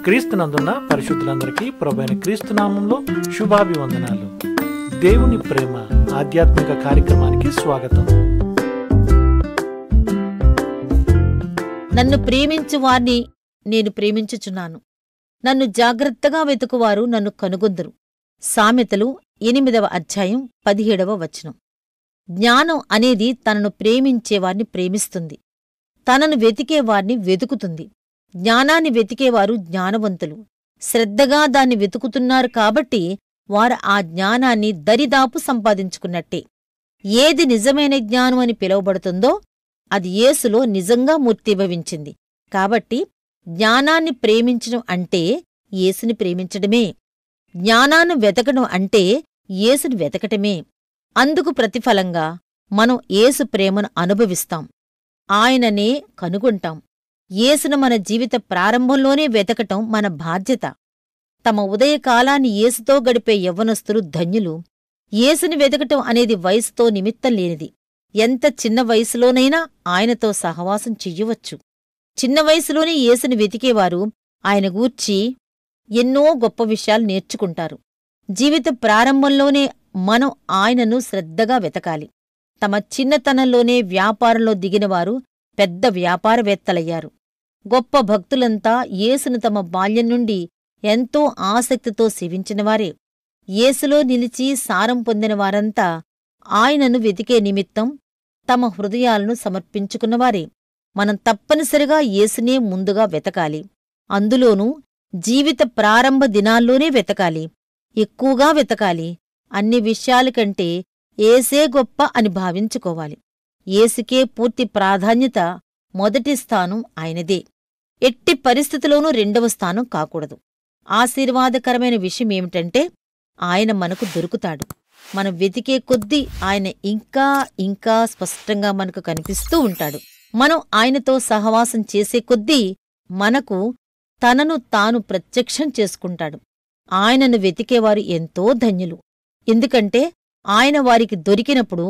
క్రీస్తునందున్న పరిశుద్ధులందరికీ ప్రభువైన క్రీస్తు నామంలో శుభాభివందనాలు. దేవుని ప్రేమ ఆధ్యాత్మిక కార్యక్రమానికి స్వాగతం. నన్ను ప్రేమించు వారిని నేను ప్రేమించుచున్నాను. నన్ను జాగ్రత్తగా వెతుకువారు నన్ను కనుగొందురు. సామెతలు 8వ అధ్యాయం 17వ వచనం. జ్ఞానం అనేది తనను ప్రేమించేవారిని ప్రేమిస్తుంది, తనను వెతికేవారిని వెతుకుతుంది. జ్ఞానాన్ని వెతికేవారు జ్ఞానవంతులు. శ్రద్ధగా దాన్ని వెతుకుతున్నారు కాబట్టి వారు ఆ జ్ఞానాన్ని దరిదాపు సంపాదించుకున్నట్టే. ఏది నిజమైన జ్ఞానం అని పిలువబడుతుందో అది యేసులో నిజంగా మూర్తీభవించింది. కాబట్టి జ్ఞానాన్ని ప్రేమించడం అంటే యేసుని ప్రేమించడమే. జ్ఞానాన్ని వెతకడం అంటే యేసుని వెతకటమే. అందుకు ప్రతిఫలంగా మనం యేసు ప్రేమను అనుభవిస్తాం, ఆయననే కనుగొంటాం. యేసును మన జీవిత ప్రారంభంలోనే వెతకటం మన బాధ్యత. తమ ఉదయకాలాన్ని యేసుతో గడిపే యవ్వనస్తులు ధన్యులు. యేసుని వెతకటం అనేది వయసుతో నిమిత్తం లేనిది. ఎంత చిన్న వయసులోనైనా ఆయనతో సహవాసం చెయ్యవచ్చు. చిన్న వయసులోనే యేసుని వెతికేవారు ఆయన గూర్చి ఎన్నో గొప్ప విషయాలు నేర్చుకుంటారు. జీవిత ప్రారంభంలోనే మనం ఆయనను శ్రద్ధగా వెతకాలి. తమ చిన్నతనంలోనే వ్యాపారంలో దిగినవారు పెద్ద వ్యాపారవేత్తలయ్యారు. గొప్ప భక్తులంతా యేసును తమ బాల్యం నుండి ఎంతో ఆసక్తితో సేవించినవారే. యేసులో నిలిచి సారం పొందినవారంతా ఆయనను వెతికే నిమిత్తం తమ హృదయాలను సమర్పించుకున్నవారే. మనం తప్పనిసరిగా యేసునే ముందుగా వెతకాలి. అందులోనూ జీవిత ప్రారంభ దినాల్లోనే వెతకాలి, ఎక్కువగా వెతకాలి. అన్ని విషయాల కంటే యేసే గొప్ప అని భావించుకోవాలి. యేసుకే పూర్తి ప్రాధాన్యత, మొదటి స్థానం ఆయనదే. ఎట్టి పరిస్థితిలోనూ రెండవ స్థానం కాకూడదు. ఆశీర్వాదకరమైన విషయమేమిటంటే ఆయన మనకు దొరుకుతాడు. మనం వెతికే కొద్దీ ఆయన ఇంకా ఇంకా స్పష్టంగా మనకు కనిపిస్తూ ఉంటాడు. మనం ఆయనతో సహవాసం చేసే కొద్దీ మనకు తనను తాను ప్రత్యక్షం చేసుకుంటాడు. ఆయనను వెతికేవారు ఎంతో ధన్యులు. ఎందుకంటే ఆయన వారికి దొరికినప్పుడు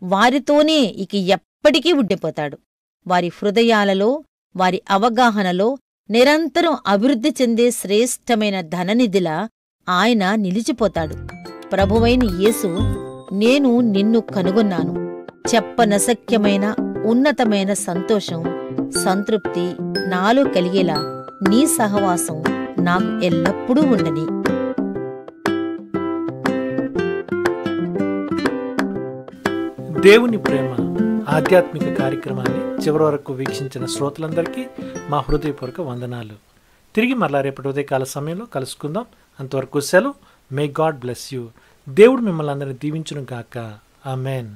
వారితోనే ఇక ఎప్పటికీ ఉండిపోతాడు. వారి హృదయాలలో, వారి అవగాహనలో నిరంతరం అభివృద్ధి చెందే శ్రేష్టమైన ధననిధిలా ఆయన నిలిచిపోతాడు. ప్రభువైన యేసు, నేను నిన్ను కనుగొన్నాను. చెప్పనశక్యమైన ఉన్నతమైన సంతోషం, సంతృప్తి నాలో కలిగేలా నీ సహవాసం నాకు ఎల్లప్పుడూ ఉండని. దేవుని ప్రేమ ఆధ్యాత్మిక కార్యక్రమాన్ని చివరి వరకు వీక్షించిన శ్రోతలందరికీ మా హృదయపూర్వక వందనాలు. తిరిగి మరలా రేపటి ఉదయకాల సమయంలో కలుసుకుందాం. అంతవరకు సెలవు. May God bless you. దేవుడు మిమ్మల్ని అందరినీ దీవించును గాక. ఆమెన్.